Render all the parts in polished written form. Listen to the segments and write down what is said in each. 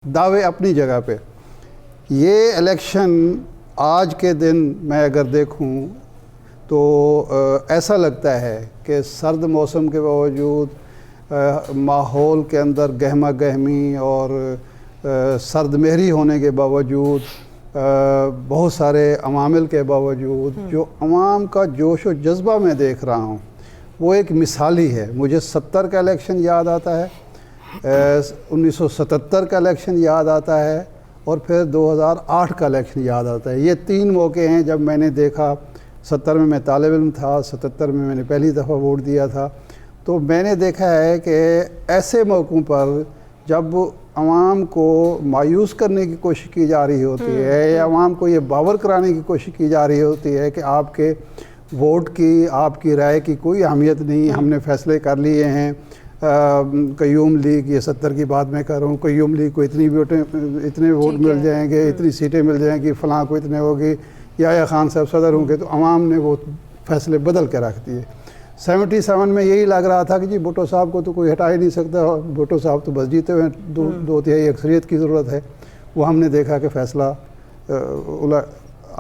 दावे अपनी जगह पे। ये इलेक्शन आज के दिन मैं अगर देखूं तो ऐसा लगता है कि सर्द मौसम के बावजूद माहौल के अंदर गहमा गहमी और सर्द महरी होने के बावजूद बहुत सारे अवामिल के बावजूद जो अवाम का जोश व जज्बा मैं देख रहा हूँ वो एक मिसाली है। मुझे 70 का इलेक्शन याद आता है, 1977 का इलेक्शन याद आता है और फिर 2008 का इलेक्शन याद आता है। ये तीन मौके हैं जब मैंने देखा। 70 में मैं तालिब इल्म था, 77 में मैंने पहली दफ़ा वोट दिया था। तो मैंने देखा है कि ऐसे मौक़ों पर जब आवाम को मायूस करने की कोशिश की जा रही होती है या आवाम को ये बावर कराने की कोशिश की जा रही होती है कि आपके वोट की, आपकी राय की कोई अहमियत नहीं, हमने फ़ैसले कर लिए हैं। क़य्यूम लीग, ये 70 की बात मैं कर रहा हूँ, क़य्यूम लीग को इतनी वोट मिल जाएंगे, इतनी सीटें मिल जाएंगी, फ़लाँ को इतने होगी, या खान साहब सदर होंगे, तो आवाम ने वो फ़ैसले बदल के रख दिए। 77 में यही लग रहा था कि जी भुट्टो साहब को तो कोई हटा ही नहीं सकता, भुट्टो साहब तो बस जीते हुए दो तिहाई अक्सरियत की ज़रूरत है। वो हमने देखा कि फ़ैसला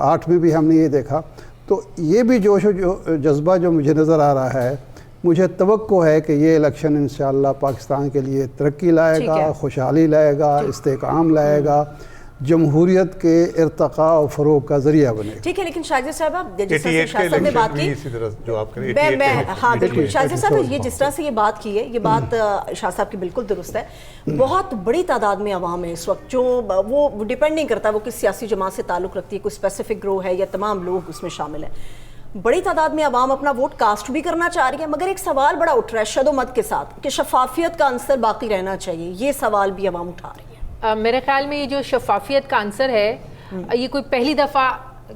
8 में भी हमने ये देखा। तो ये भी जोश व जज्बा जो मुझे नज़र आ रहा है, मुझे तवक्को है कि ये इलेक्शन इंशाअल्लाह पाकिस्तान के लिए तरक्की लाएगा, खुशहाली लाएगा, इस्तेकाम लाएगा, जमहूरियत के इर्तक़ा और फ़रोग़ का ज़रिया बनेगा। ठीक है, लेकिन शाहजी साहब आप जिस तरह से शाह साहब ने बात की, हाँ बिल्कुल शाहजी साहब, ये जिस तरह से ये बात की है, ये बात शाह साहब की बिल्कुल दुरुस्त है। बहुत बड़ी तादाद में अवाम है इस वक्त जो वो डिपेंड नहीं करता वो किस सियासी जमात से ताल्लुक़ रखती है, कोई स्पेसिफिक ग्रोह है या तमाम लोग उसमें शामिल हैं। बड़ी तादाद में अवाम अपना वोट कास्ट भी करना चाह रही है, मगर एक सवाल बड़ा उठ रहा है शदोमत के साथ कि शफाफियत का आंसर बाकी रहना चाहिए। ये सवाल भी अवाम उठा रही है। मेरे ख्याल में ये जो शफाफियत का आंसर है, ये कोई पहली दफ़ा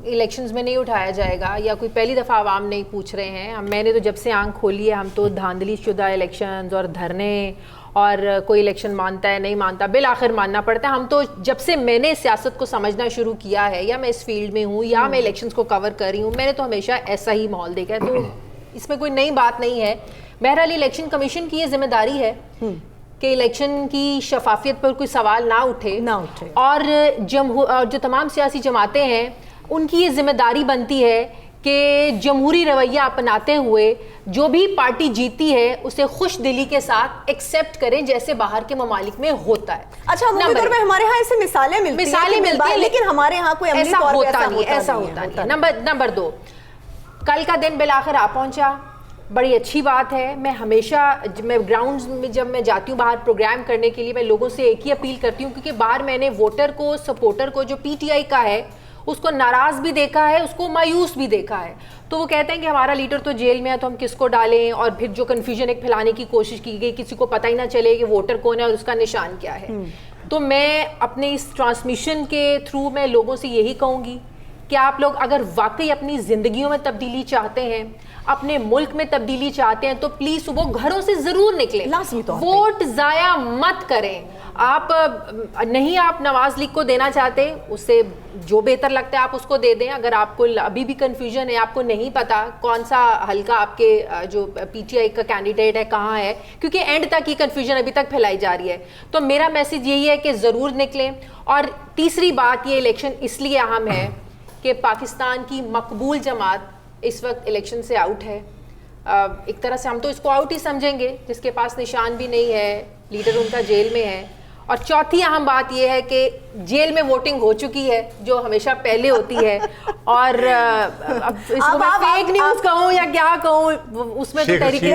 इलेक्शंस में नहीं उठाया जाएगा या कोई पहली दफ़ा आवाम नहीं पूछ रहे हैं। मैंने तो जब से आंख खोली है, हम तो धांधली शुदा इलेक्शंस और धरने और कोई इलेक्शन मानता है नहीं मानता, बिल आखिर मानना पड़ता है। हम तो जब से मैंने सियासत को समझना शुरू किया है, या मैं इस फील्ड में हूँ या मैं इलेक्शंस को कवर कर रही हूँ, मैंने तो हमेशा ऐसा ही माहौल देखा है। तो इसमें कोई नई बात नहीं है। बहरहाल इलेक्शन कमीशन की ये जिम्मेदारी है कि इलेक्शन की शफाफियत पर कोई सवाल ना उठे और जो तमाम सियासी जमातें हैं उनकी ये जिम्मेदारी बनती है कि जमहूरी रवैया अपनाते हुए जो भी पार्टी जीती है उसे खुश दिली के साथ एक्सेप्ट करें, जैसे बाहर के ममालिक में होता है। अच्छा, हमारे यहाँ ऐसे मिसालें मिलती हैं, लेकिन हमारे यहाँ कोई ऐसा होता नहीं। नंबर 2, कल का दिन बिलाखिर आ पहुंचा, बड़ी अच्छी बात है। मैं हमेशा मैं ग्राउंड्स में जब मैं जाती हूँ बाहर प्रोग्राम करने के लिए, मैं लोगों से एक ही अपील करती हूँ, क्योंकि बाहर मैंने वोटर को, सपोर्टर को जो पीटीआई का है उसको नाराज़ भी देखा है, उसको मायूस भी देखा है। तो वो कहते हैं कि हमारा लीडर तो जेल में है तो हम किसको डालें, और फिर जो कन्फ्यूजन एक फैलाने की कोशिश की गई, किसी को पता ही ना चले कि वोटर कौन है और उसका निशान क्या है। तो मैं अपने इस ट्रांसमिशन के थ्रू मैं लोगों से यही कहूँगी कि आप लोग अगर वाकई अपनी ज़िंदगियों में तब्दीली चाहते हैं, अपने मुल्क में तब्दीली चाहते हैं, तो प्लीज़ सुबह घरों से ज़रूर निकलें, वोट ज़ाया मत करें। आप नवाज लीग को देना चाहते, उससे जो बेहतर लगता है आप उसको दे दें। अगर आपको अभी भी कन्फ्यूजन है, आपको नहीं पता कौन सा हल्का आपके जो पीटीआई का कैंडिडेट है कहाँ है, क्योंकि एंड तक ही कन्फ्यूजन अभी तक फैलाई जा रही है, तो मेरा मैसेज यही है कि ज़रूर निकलें। और तीसरी बात, ये इलेक्शन इसलिए अहम है कि पाकिस्तान की मकबूल जमात इस वक्त इलेक्शन से आउट है। एक तरह से हम तो इसको आउट ही समझेंगे, जिसके पास निशान भी नहीं है, लीडर उनका जेल में है। और चौथी अहम बात यह है कि जेल में वोटिंग हो चुकी है, जो हमेशा पहले होती है। और अब इसको मैं फेक न्यूज़ कहूँ या क्या कहूँ, उसमें तो तरीके